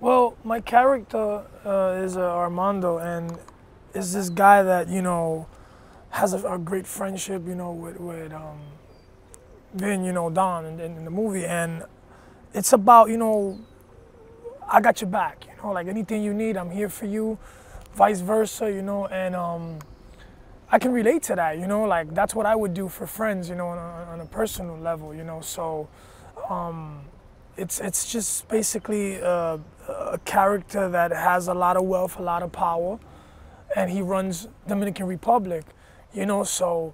Well, my character is Armando, and is this guy that has a great friendship, with Vin, Don in the movie, and it's about I got your back, like anything you need, I'm here for you, vice versa, and I can relate to that, like that's what I would do for friends, on a personal level, so. It's just basically a character that has a lot of wealth, a lot of power, and he runs Dominican Republic, So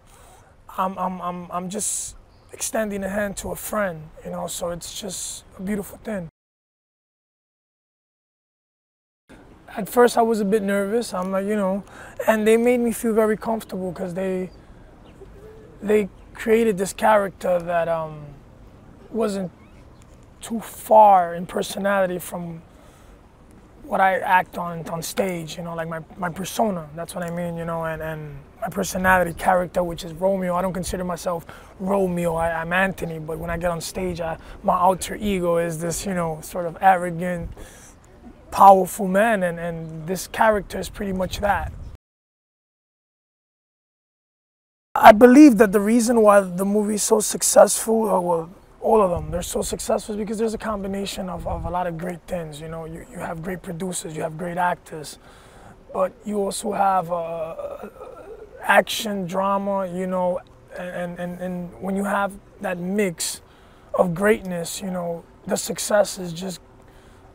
I'm just extending a hand to a friend, So it's just a beautiful thing. At first I was a bit nervous. I'm like, and they made me feel very comfortable because they created this character that wasn't too far in personality from what I act on stage, like my persona, that's what I mean, and my personality character, which is Romeo. I don't consider myself Romeo, I'm Anthony, but when I get on stage, my alter ego is this, sort of arrogant, powerful man, and this character is pretty much that. I believe that the reason why the movie is so successful, well, all of them, they're so successful because there's a combination of a lot of great things. You have great producers, you have great actors, but you also have action, drama, and when you have that mix of greatness, the success is just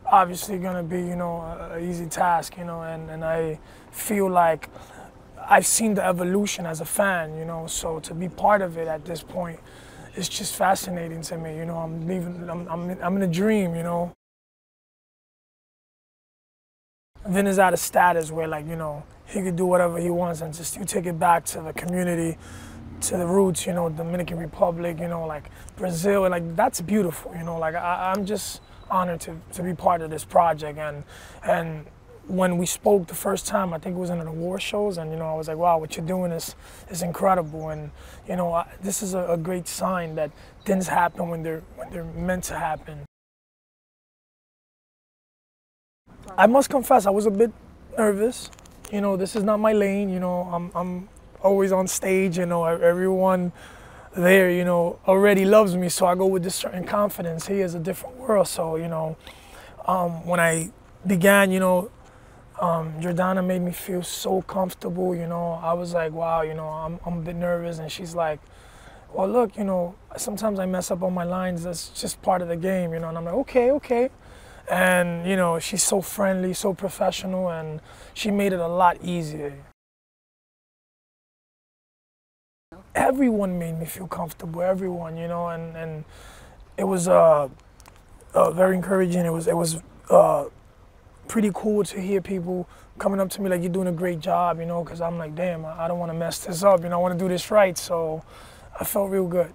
obviously going to be, an easy task, and I feel like I've seen the evolution as a fan, so to be part of it at this point, it's just fascinating to me, I'm in a dream, Vin is at a status where, like, he could do whatever he wants and just you take it back to the community, to the roots, Dominican Republic, like Brazil, and like that's beautiful, like I'm just honored to be part of this project, and when we spoke the first time, I think it was in an award shows, and I was like, wow, what you're doing is incredible, and this is a great sign that things happen when they're meant to happen. I must confess, I was a bit nervous. This is not my lane. I'm always on stage. Everyone there, already loves me, so I go with this certain confidence. He is a different world, so when I began, Jordana made me feel so comfortable, I was like, wow, I'm a bit nervous, and she's like, well, look, sometimes I mess up on my lines, that's just part of the game, and I'm like, okay. And, she's so friendly, so professional, and she made it a lot easier. Everyone made me feel comfortable, everyone, and it was very encouraging. It was pretty cool to hear people coming up to me like, you're doing a great job, because I'm like, damn, I don't want to mess this up, I want to do this right, so I felt real good.